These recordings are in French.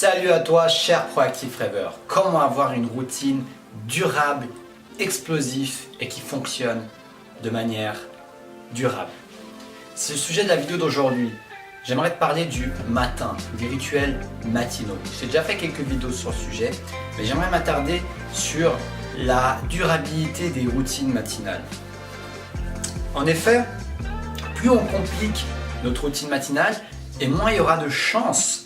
Salut à toi, cher Proactive Rêveur. Comment avoir une routine durable, explosive et qui fonctionne de manière durable? C'est le sujet de la vidéo d'aujourd'hui. J'aimerais te parler du matin, des rituels matinaux. J'ai déjà fait quelques vidéos sur le sujet, mais j'aimerais m'attarder sur la durabilité des routines matinales. En effet, plus on complique notre routine matinale, et moins il y aura de chances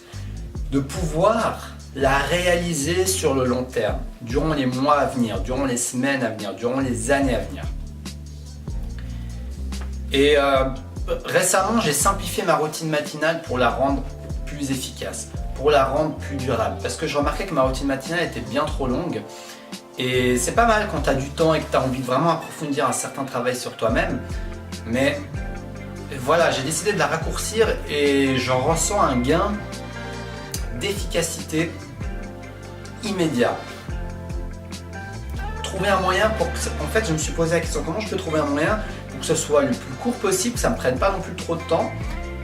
de pouvoir la réaliser sur le long terme, durant les mois à venir, durant les semaines à venir, durant les années à venir. Et récemment, j'ai simplifié ma routine matinale pour la rendre plus efficace, pour la rendre plus durable, parce que je remarquais que ma routine matinale était bien trop longue. Et c'est pas mal quand tu as du temps et que tu as envie de vraiment approfondir un certain travail sur toi-même, mais voilà, j'ai décidé de la raccourcir et j'en ressens un gain d'efficacité immédiat. Trouver un moyen pour que, en fait, je me suis posé la question, comment je peux trouver un moyen pour que ce soit le plus court possible, que ça ne me prenne pas non plus trop de temps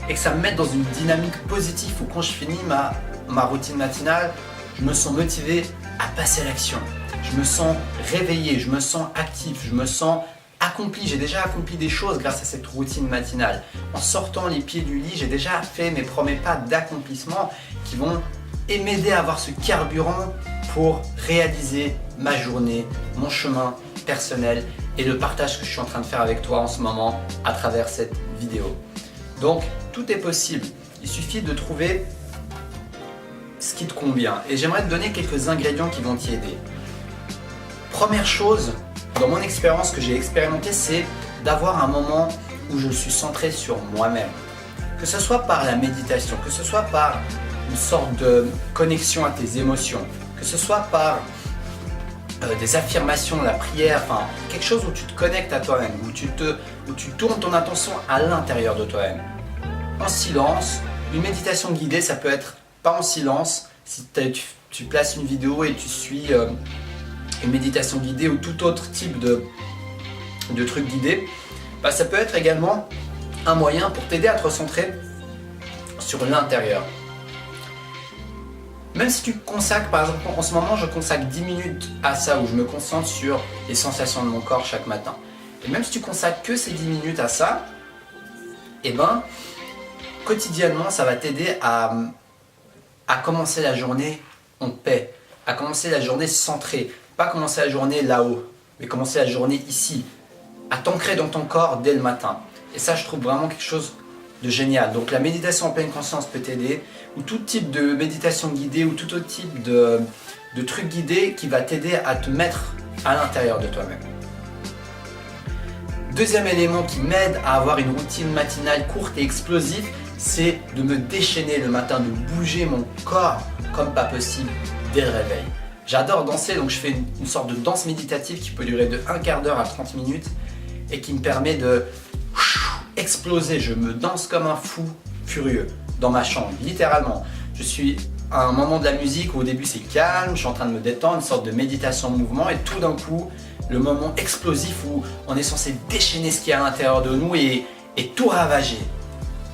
et que ça me mette dans une dynamique positive où quand je finis ma routine matinale, je me sens motivé à passer à l'action. Je me sens réveillé, je me sens actif, je me sens accompli. J'ai déjà accompli des choses grâce à cette routine matinale. En sortant les pieds du lit, j'ai déjà fait mes premiers pas d'accomplissement qui vont m'aider à avoir ce carburant pour réaliser ma journée, mon chemin personnel et le partage que je suis en train de faire avec toi en ce moment à travers cette vidéo. Donc, tout est possible. Il suffit de trouver ce qui te convient. Et j'aimerais te donner quelques ingrédients qui vont t'y aider. Première chose, dans mon expérience que j'ai expérimenté, c'est d'avoir un moment où je suis centré sur moi-même. Que ce soit par la méditation, que ce soit par une sorte de connexion à tes émotions, que ce soit par des affirmations, la prière, enfin quelque chose où tu te connectes à toi-même, où tu tournes ton attention à l'intérieur de toi-même. En silence, une méditation guidée, ça peut être pas en silence, si tu places une vidéo et tu suis une méditation guidée ou tout autre type de truc guidé, bah, ça peut être également un moyen pour t'aider à te recentrer sur l'intérieur. Même si tu consacres, par exemple en ce moment je consacre 10 minutes à ça, où je me concentre sur les sensations de mon corps chaque matin. Et même si tu consacres que ces 10 minutes à ça, et ben quotidiennement ça va t'aider à commencer la journée en paix, à commencer la journée centrée. Pas commencer la journée là-haut, mais commencer la journée ici, à t'ancrer dans ton corps dès le matin. Et ça, je trouve vraiment quelque chose de génial. Donc la méditation en pleine conscience peut t'aider, ou tout type de méditation guidée, ou tout autre type de truc guidé qui va t'aider à te mettre à l'intérieur de toi-même. Deuxième élément qui m'aide à avoir une routine matinale courte et explosive, c'est de me déchaîner le matin, de bouger mon corps comme pas possible dès le réveil. J'adore danser, donc je fais une sorte de danse méditative qui peut durer de 1/4 d'heure à 30 minutes et qui me permet de exploser. Je me danse comme un fou furieux dans ma chambre, littéralement. Je suis à un moment de la musique où au début c'est calme, je suis en train de me détendre, une sorte de méditation en mouvement, et tout d'un coup, le moment explosif où on est censé déchaîner ce qu'il y a à l'intérieur de nous et tout ravager,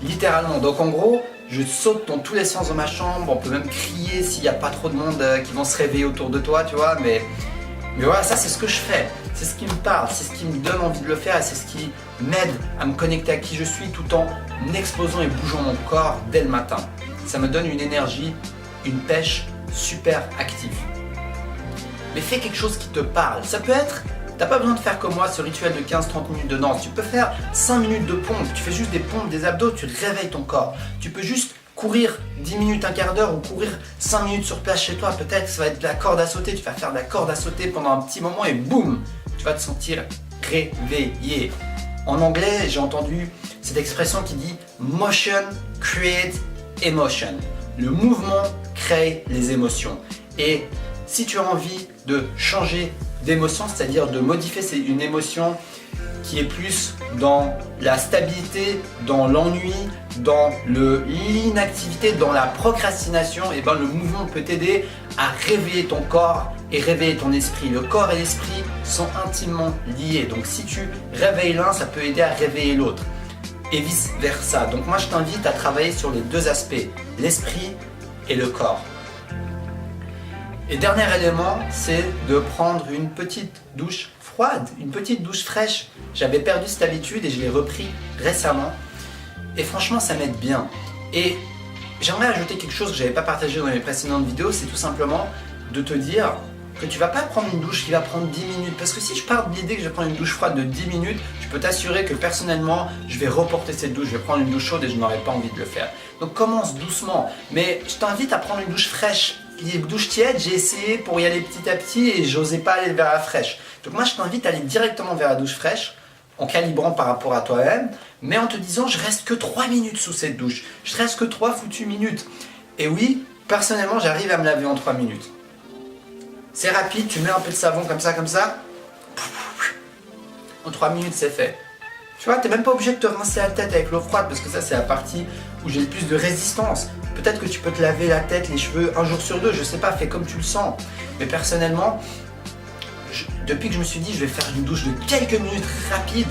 littéralement. Donc en gros, je saute dans tous les sens de ma chambre, on peut même crier s'il n'y a pas trop de monde qui vont se réveiller autour de toi, tu vois, mais voilà, ça c'est ce que je fais, c'est ce qui me parle, c'est ce qui me donne envie de le faire et c'est ce qui m'aide à me connecter à qui je suis tout en explosant et bougeant mon corps dès le matin. Ça me donne une énergie, une pêche super active. Mais fais quelque chose qui te parle, ça peut être... T'as pas besoin de faire comme moi ce rituel de 15-30 minutes de danse. Tu peux faire 5 minutes de pompe. Tu fais juste des pompes, des abdos, tu réveilles ton corps. Tu peux juste courir 10 minutes, 1/4 d'heure ou courir 5 minutes sur place chez toi. Peut-être ça va être de la corde à sauter. Tu vas faire de la corde à sauter pendant un petit moment et boum, tu vas te sentir réveillé. En anglais, j'ai entendu cette expression qui dit « Motion create emotion ». Le mouvement crée les émotions. Et si tu as envie de changer d'émotion, c'est-à-dire de modifier une émotion qui est plus dans la stabilité, dans l'ennui, dans l'inactivité, dans la procrastination, et ben le mouvement peut t'aider à réveiller ton corps et réveiller ton esprit. Le corps et l'esprit sont intimement liés, donc si tu réveilles l'un, ça peut aider à réveiller l'autre et vice versa. Donc moi je t'invite à travailler sur les deux aspects, l'esprit et le corps. Et dernier élément, c'est de prendre une petite douche froide, une petite douche fraîche. J'avais perdu cette habitude et je l'ai repris récemment. Et franchement, ça m'aide bien. Et j'aimerais ajouter quelque chose que je n'avais pas partagé dans mes précédentes vidéos, c'est tout simplement de te dire que tu ne vas pas prendre une douche qui va prendre 10 minutes. Parce que si je pars de l'idée que je vais prendre une douche froide de 10 minutes, je peux t'assurer que personnellement, je vais reporter cette douche, je vais prendre une douche chaude et je n'aurai pas envie de le faire. Donc commence doucement, mais je t'invite à prendre une douche fraîche. Les douches tièdes, j'ai essayé pour y aller petit à petit et j'osais pas aller vers la fraîche. Donc moi, je t'invite à aller directement vers la douche fraîche, en calibrant par rapport à toi-même, mais en te disant, je reste que 3 minutes sous cette douche. Je reste que 3 foutues minutes. Et oui, personnellement, j'arrive à me laver en 3 minutes. C'est rapide, tu mets un peu de savon comme ça. En 3 minutes, c'est fait. Tu vois, tu n'es même pas obligé de te rincer la tête avec l'eau froide parce que ça, c'est la partie où j'ai le plus de résistance. Peut-être que tu peux te laver la tête, les cheveux un jour sur deux, je sais pas, fais comme tu le sens. Mais personnellement, depuis que je me suis dit, je vais faire une douche de quelques minutes rapide,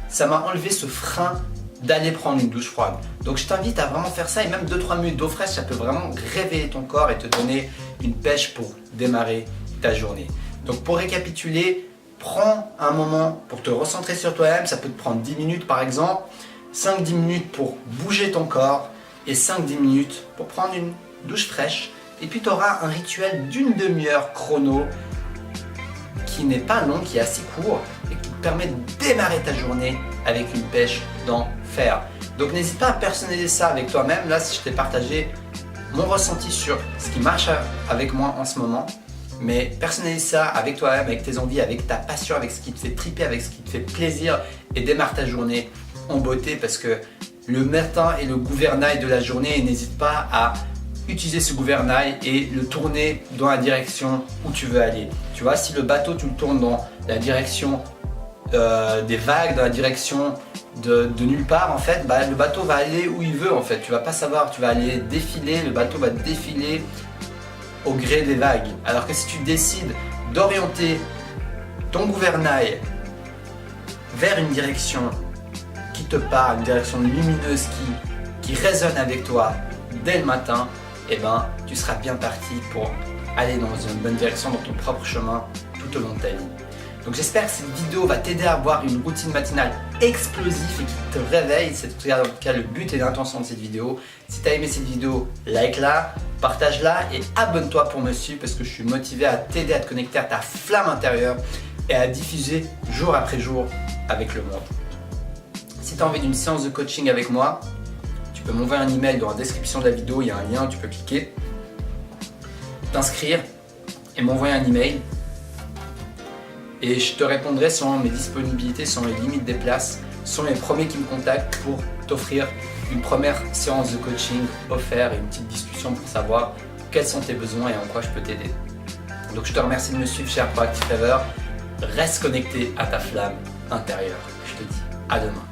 ça m'a enlevé ce frein d'aller prendre une douche froide. Donc je t'invite à vraiment faire ça et même 2-3 minutes d'eau fraîche, ça peut vraiment réveiller ton corps et te donner une pêche pour démarrer ta journée. Donc pour récapituler, prends un moment pour te recentrer sur toi-même, ça peut te prendre 10 minutes par exemple, 5-10 minutes pour bouger ton corps et 5-10 minutes pour prendre une douche fraîche. Et puis tu auras un rituel d'une demi-heure chrono qui n'est pas long, qui est assez court et qui te permet de démarrer ta journée avec une pêche d'enfer. Donc n'hésite pas à personnaliser ça avec toi-même. Là, si je t'ai partagé mon ressenti sur ce qui marche avec moi en ce moment, mais personnalise ça avec toi-même, avec tes envies, avec ta passion, avec ce qui te fait triper, avec ce qui te fait plaisir et démarre ta journée en beauté parce que le matin est le gouvernail de la journée et n'hésite pas à utiliser ce gouvernail et le tourner dans la direction où tu veux aller. Tu vois, si le bateau tu le tournes dans la direction des vagues, dans la direction de nulle part en fait, bah, le bateau va aller où il veut en fait. Tu vas pas savoir, tu vas aller défiler, le bateau va défiler au gré des vagues. Alors que si tu décides d'orienter ton gouvernail vers une direction qui te parle, une direction lumineuse qui résonne avec toi dès le matin, eh ben, tu seras bien parti pour aller dans une bonne direction, dans ton propre chemin tout au long de ta vie. Donc j'espère que cette vidéo va t'aider à avoir une routine matinale explosive et qui te réveille. C'est en tout cas le but et l'intention de cette vidéo. Si tu as aimé cette vidéo, like-la, partage-la et abonne-toi pour me suivre parce que je suis motivé à t'aider à te connecter à ta flamme intérieure et à diffuser jour après jour avec le monde. Si tu as envie d'une séance de coaching avec moi, tu peux m'envoyer un email dans la description de la vidéo, il y a un lien, tu peux cliquer, t'inscrire et m'envoyer un email. Et je te répondrai selon mes disponibilités, selon les limites des places, selon les premiers qui me contactent pour t'offrir une première séance de coaching offerte et une petite discussion pour savoir quels sont tes besoins et en quoi je peux t'aider. Donc je te remercie de me suivre, cher Proactive Rêveur. Reste connecté à ta flamme intérieure. Je te dis à demain.